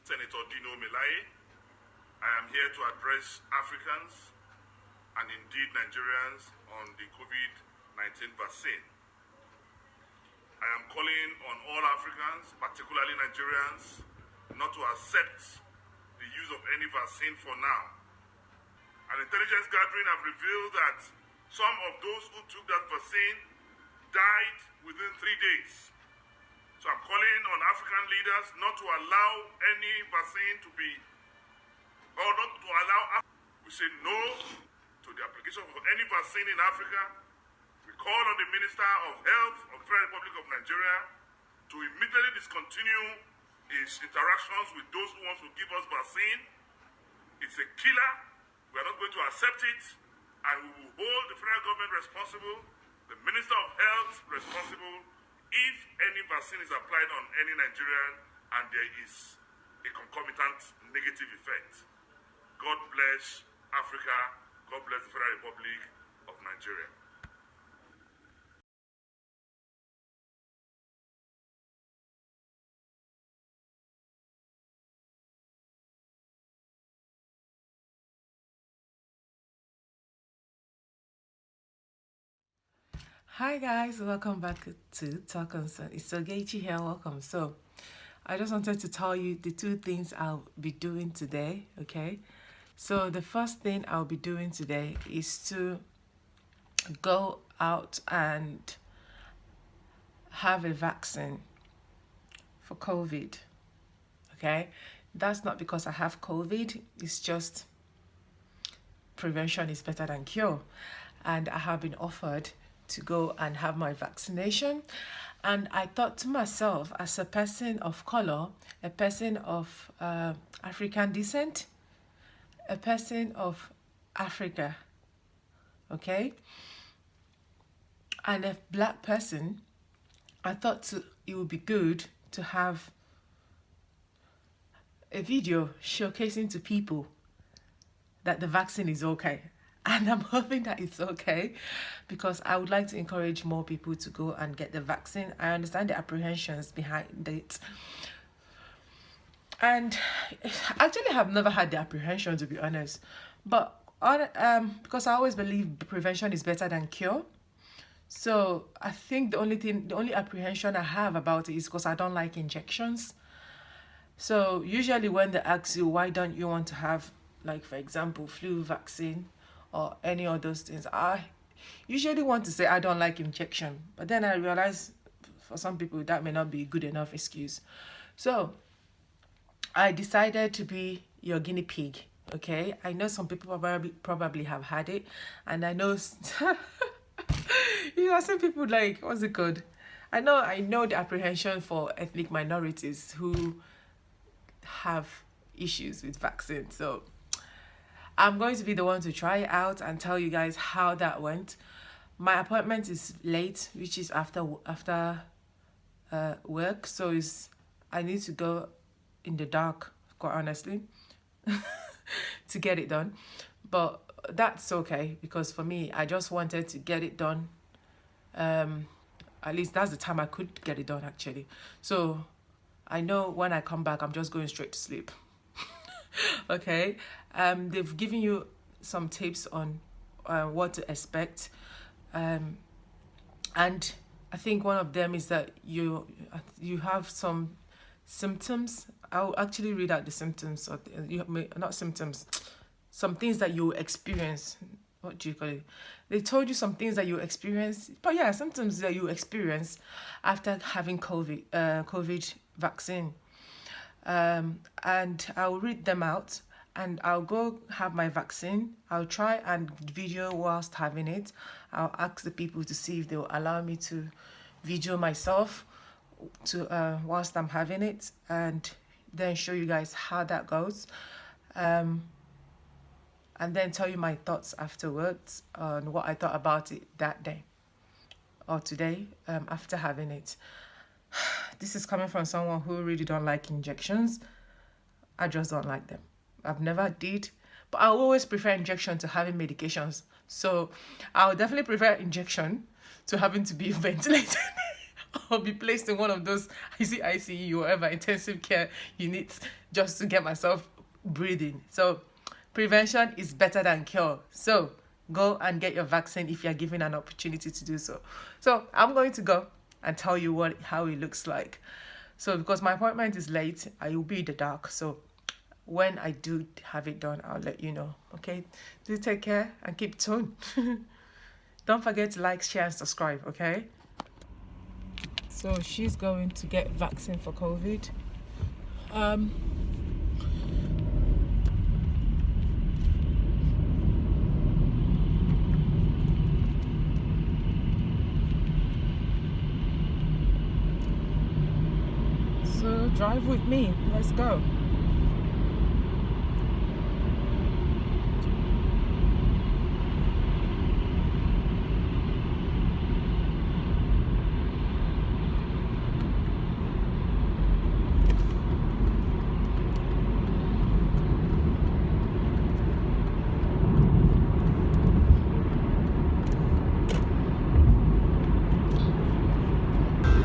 Senator Dino Melaye. I am here to address Africans and indeed Nigerians on the COVID-19 vaccine. I am calling on all Africans, particularly Nigerians, not to accept the use of any vaccine for now. An intelligence gathering have revealed that some of those who took that vaccine died within 3 days. So I'm calling on African leaders not to allow any vaccine to be, or not to allow, we say no to the application of any vaccine in Africa. We call on the Minister of Health of the Federal Republic of Nigeria to immediately discontinue his interactions with those who want to give us vaccine. It's a killer. We are not going to accept it, and we will hold the federal government responsible, the Minister of Health responsible, if any vaccine is applied on any Nigerian and there is a concomitant negative effect. God bless Africa. God bless the Federal Republic of Nigeria. Hi guys, welcome back to Talkinsen. It's Ogechi here, welcome. So I just wanted to tell you the two things I'll be doing today, okay? So the first thing I'll be doing today is to go out and have a vaccine for COVID, okay? That's not because I have COVID, it's just prevention is better than cure. And I have been offered to go and have my vaccination, and I thought to myself, as a person of color, a person of African descent, a person of Africa, okay, and a black person, I thought it would be good to have a video showcasing to people that the vaccine is okay. And I'm hoping that it's okay, because I would like to encourage more people to go and get the vaccine. I understand the apprehensions behind it. And actually, I've never had the apprehension, to be honest. But because I always believe prevention is better than cure. So I think the only apprehension I have about it is because I don't like injections. So usually when they ask you, why don't you want to have, like, for example, flu vaccine or any of those things, I usually want to say I don't like injection, but then I realize for some people that may not be good enough excuse. So I decided to be your guinea pig, okay? I know some people probably have had it, and I know you know, some people like, what's it called? I know the apprehension for ethnic minorities who have issues with vaccines. So I'm going to be the one to try it out and tell you guys how that went. My appointment is late, which is after work, so I need to go in the dark, quite honestly, to get it done. But that's okay, because for me, I just wanted to get it done. At least that's the time I could get it done, actually. So I know when I come back, I'm just going straight to sleep. Okay, they've given you some tips on what to expect, and I think one of them is that you have some symptoms. I'll actually read out the symptoms, or not symptoms, some things that you experience. What do you call it? They told you some things that you experience, but yeah, symptoms that you experience after having COVID vaccine. And I'll read them out, and I'll go have my vaccine. I'll try and video whilst having it. I'll ask the people to see if they will allow me to video myself whilst I'm having it, and then show you guys how that goes. And then tell you my thoughts afterwards on what I thought about it that day or today after having it. This is coming from someone who really don't like injections. I just don't like them. I've never did, but I always prefer injection to having medications. So I would definitely prefer injection to having to be ventilated or be placed in one of those ICU or ever intensive care units just to get myself breathing. So prevention is better than cure. So go and get your vaccine if you're given an opportunity to do so. So I'm going to go and tell you how it looks like. So because my appointment is late, I will be in the dark. So when I do have it done, I'll let you know. Okay? Do take care and keep tuned. Don't forget to like, share, and subscribe, okay? So she's going to get vaccine for COVID. So drive with me. Let's go.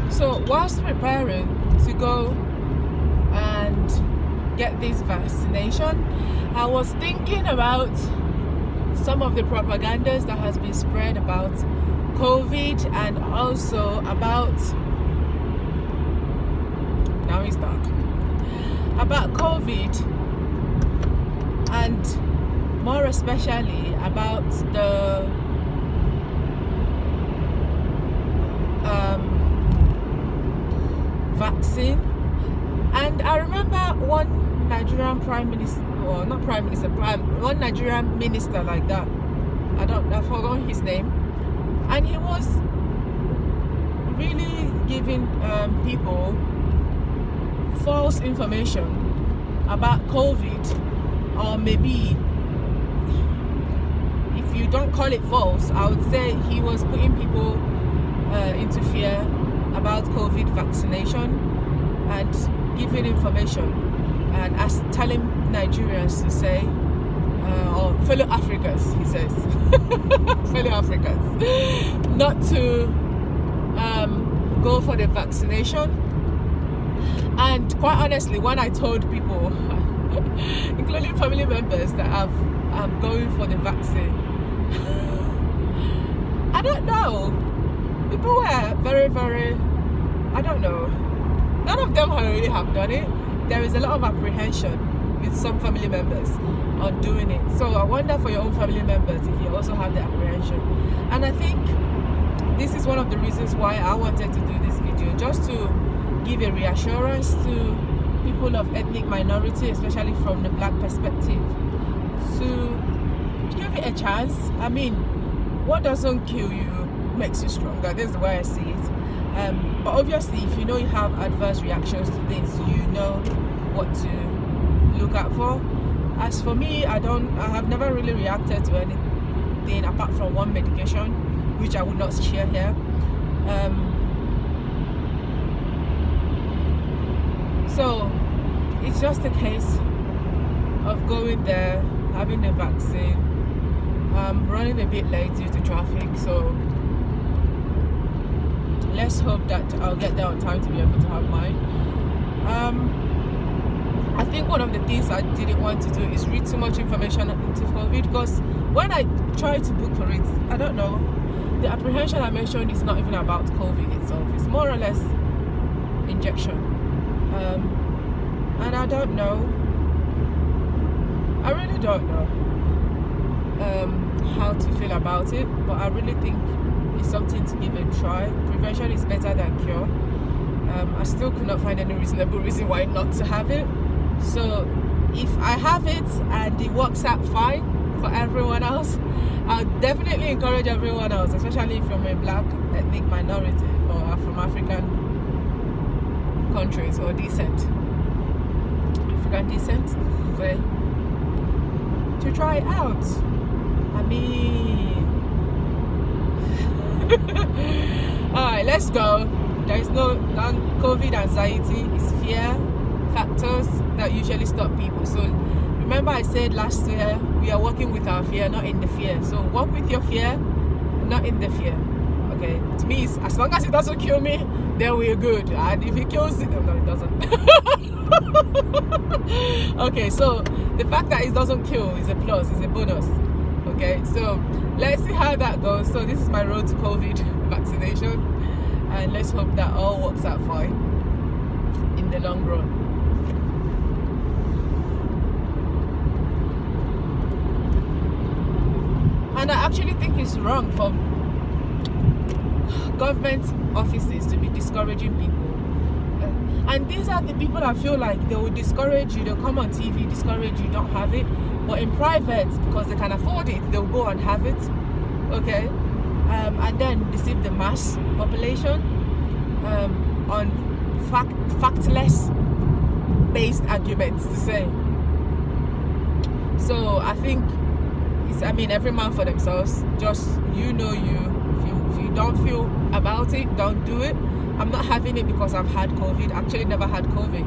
So whilst preparing to go and get this vaccination, I was thinking about some of the propagandas that has been spread about COVID, and also about, now it's dark, about COVID, and more especially about the vaccine. And I remember one Nigerian prime minister, or not prime minister, one Nigerian minister like that, I forgot his name, and he was really giving people false information about COVID, or maybe, if you don't call it false, I would say he was putting people into fear about COVID vaccination, and giving information, and telling Nigerians to say, or fellow Africans, he says, fellow Africans, not to go for the vaccination. And quite honestly, when I told people, including family members, that I'm going for the vaccine, I don't know, people were very, very, I don't know, none of them really have done it. There is a lot of apprehension with some family members on doing it. So I wonder for your own family members if you also have the apprehension. And I think this is one of the reasons why I wanted to do this video, just to give a reassurance to people of ethnic minority, especially from the black perspective, to give it a chance. I mean, what doesn't kill you makes you stronger. That's the way I see it. But obviously, if you know you have adverse reactions to things, you know what to look out for. As for me, I have never really reacted to anything apart from one medication, which I would not share here. So it's just a case of going there, having the vaccine. I'm running a bit late due to traffic, so let's hope that I'll get there on time to be able to have mine. I think one of the things I didn't want to do is read too much information into COVID, because when I tried to book for it, I don't know, the apprehension I mentioned is not even about COVID itself. It's more or less injection. And I don't know, I really don't know how to feel about it, but I really think it's something to give a try. Prevention is better than cure. I still could not find any reasonable reason why not to have it. So if I have it and it works out fine for everyone else, I'll definitely encourage everyone else, especially if you're a black ethnic minority or from African countries or descent, African descent, to try it out. I mean, alright, let's go. There is no non-COVID anxiety. It's fear factors that usually stop people. So remember I said last year, we are working with our fear, not in the fear. So work with your fear, not in the fear. Okay, to me, as long as it doesn't kill me, then we're good. And if it kills it, no, it doesn't. Okay, so the fact that it doesn't kill is a plus, is a bonus. Okay, so let's see how that goes. So this is my road to COVID vaccination, and let's hope that all works out fine in the long run. And I actually think it's wrong for government offices to be discouraging people. And these are the people I feel like they will discourage you. They'll come on TV, discourage you, don't have it. But in private, because they can afford it, they'll go and have it. Okay? And then deceive the mass population on factless based arguments to say. So I think every man for themselves. Just you. If you don't feel about it, don't do it. I'm not having it because I've had COVID. Actually, never had COVID,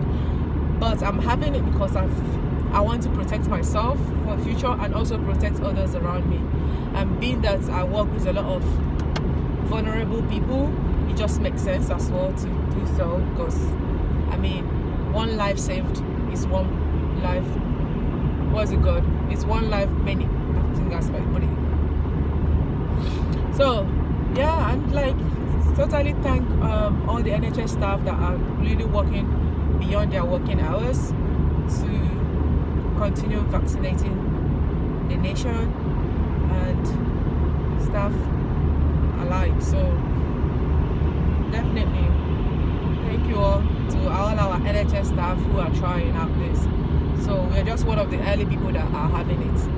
but I'm having it because I want to protect myself for the future and also protect others around me. And being that I work with a lot of vulnerable people, it just makes sense as well to do so, because one life saved is one life. What's it called? It's one life many. I think that's my put it. So yeah, and totally thank all the NHS staff that are really working beyond their working hours to continue vaccinating the nation and staff alike. So definitely thank you all to all our NHS staff who are trying out this. So we're just one of the early people that are having it.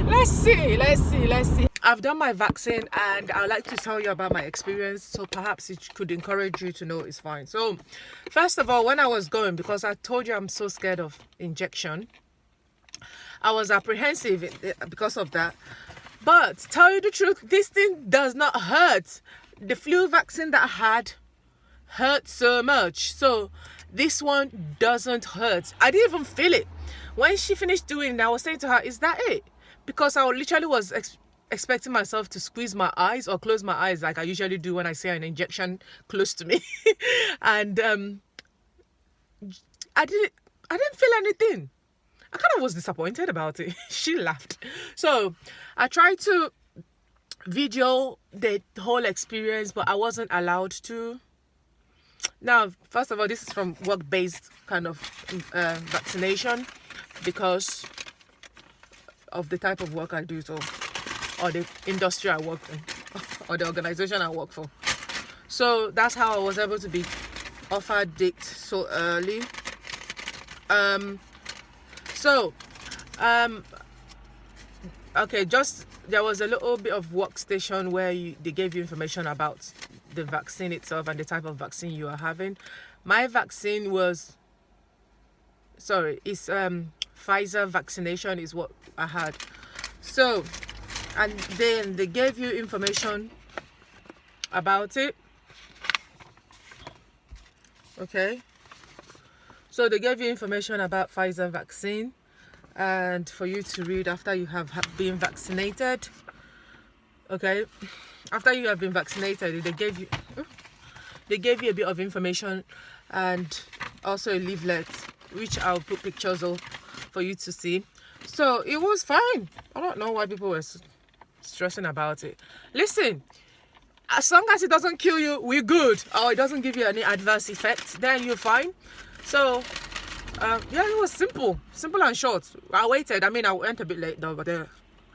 Let's see. I've done my vaccine and I'd like to tell you about my experience, so perhaps it could encourage you to know it's fine. So first of all, when I was going, because I told you I'm so scared of injection, I was apprehensive because of that. But tell you the truth, this thing does not hurt. The flu vaccine that I had hurt so much. So this one doesn't hurt. I didn't even feel it. When she finished doing it, I was saying to her, is that it? Because I literally was expecting myself to squeeze my eyes or close my eyes like I usually do when I see an injection close to me. And I didn't feel anything. I kind of was disappointed about it. She laughed. So I tried to video the whole experience, but I wasn't allowed to. Now, first of all, this is from work-based kind of vaccination because of the type of work I do, so, or the industry I work in, or the organization I work for. So that's how I was able to be offered it so early. Okay, just there was a little bit of workstation where they gave you information about the vaccine itself and the type of vaccine you are having. My vaccine was, it's Pfizer Vaccination is what I had. So, and then they gave you information about it. Okay, so they gave you information about Pfizer vaccine, and for you to read after you have been vaccinated. Okay, after you have been vaccinated, they gave you a bit of information and also a leaflet, which I'll put pictures of for you to see. So it was fine. I don't know why people were stressing about it. Listen, as long as it doesn't kill you, we're good, or it doesn't give you any adverse effects, then you're fine. So yeah, it was simple and short. I waited. I went a bit late though, but they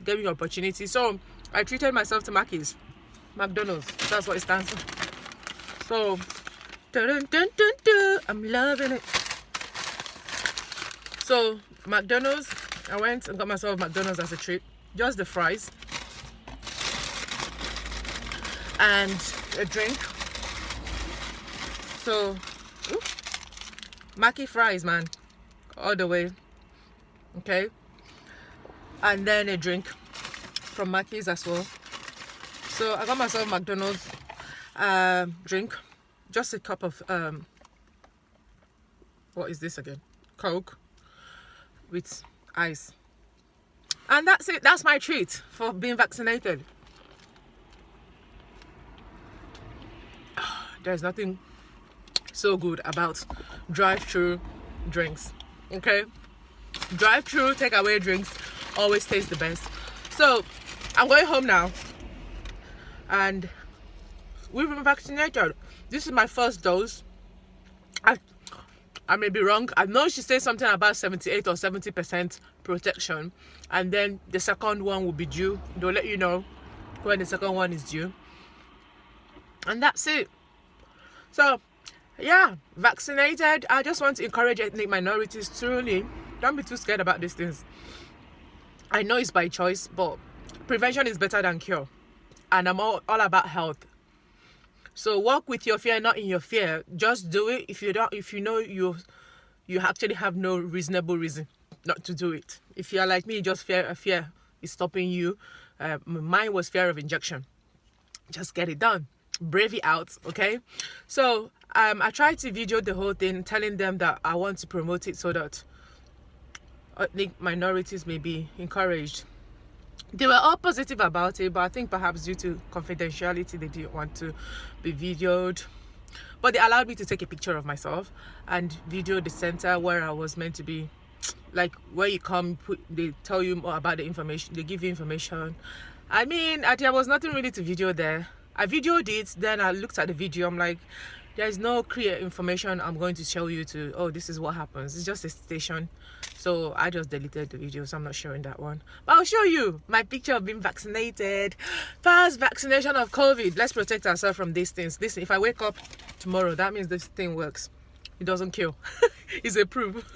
gave me an opportunity. So I treated myself to McDonald's. That's what it stands for. So I'm loving it. So McDonald's, I went and got myself McDonald's as a treat. Just the fries and a drink. So Mackie fries, man, all the way. Okay, and then a drink from Mackey's as well. So I got myself McDonald's drink, just a cup of what is this again? Coke with ice, and that's it. That's my treat for being vaccinated. there's nothing so good about drive-through drinks. Okay, drive-through takeaway drinks always taste the best. So I'm going home now, and we've been vaccinated. This is my first dose. I may be wrong. I know she said something about 78 or 70% protection, and then the second one will be due. They'll let you know when the second one is due, and that's it. So yeah, vaccinated. I just want to encourage ethnic minorities to really don't be too scared about these things. I know it's by choice, but prevention is better than cure, and I'm all about health. So walk with your fear, not in your fear. Just do it. If you know you actually have no reasonable reason not to do it. If you're like me, just fear is stopping you. Mine was fear of injection. Just get it done. Brave it out, okay? So I tried to video the whole thing, telling them that I want to promote it so that ethnic minorities may be encouraged. They were all positive about it, but I think perhaps due to confidentiality, they didn't want to be videoed. But they allowed me to take a picture of myself and video the center where I was meant to be. Like where you come, they tell you more about the information, they give you information. I mean, there was nothing really to video there. I videoed it, then I looked at the video, I'm like, there's no clear information I'm going to show you to, oh, this is what happens. It's just a station. So I just deleted the video, so I'm not showing that one. But I'll show you my picture of being vaccinated. First vaccination of COVID. Let's protect ourselves from these things. Listen, if I wake up tomorrow, that means this thing works. It doesn't kill. It's a proof.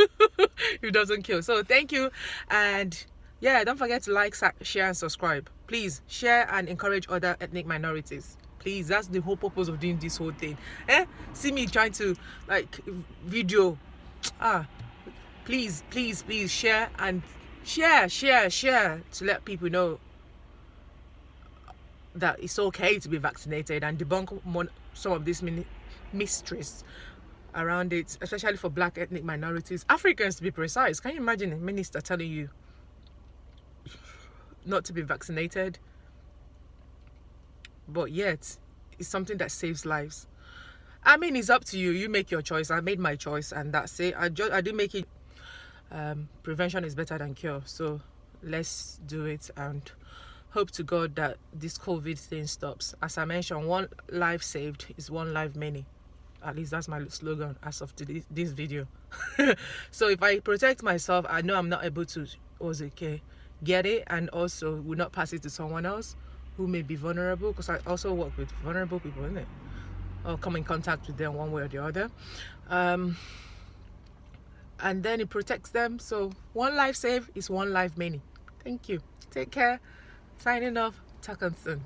It doesn't kill. So thank you. And yeah, don't forget to like, share, and subscribe. Please share and encourage other ethnic minorities. Please, that's the whole purpose of doing this whole thing. See me trying to like video. Please share and share to let people know that it's okay to be vaccinated and debunk some of these mysteries around it, especially for black ethnic minorities, Africans to be precise. Can you imagine a minister telling you not to be vaccinated, but yet it's something that saves lives? I mean, it's up to you. You make your choice. I made my choice, and that's it. I didn't make it. Prevention is better than cure, so let's do it and hope to God that this COVID thing stops. As I mentioned, one life saved is one life many. At least that's my slogan as of this video. So if I protect myself, I know I'm not able to get it, and also will not pass it to someone else who may be vulnerable, because I also work with vulnerable people, isn't it? Or come in contact with them one way or the other. And then it protects them. So one life saved is one life many. Thank you. Take care. Signing off, Talkinsen.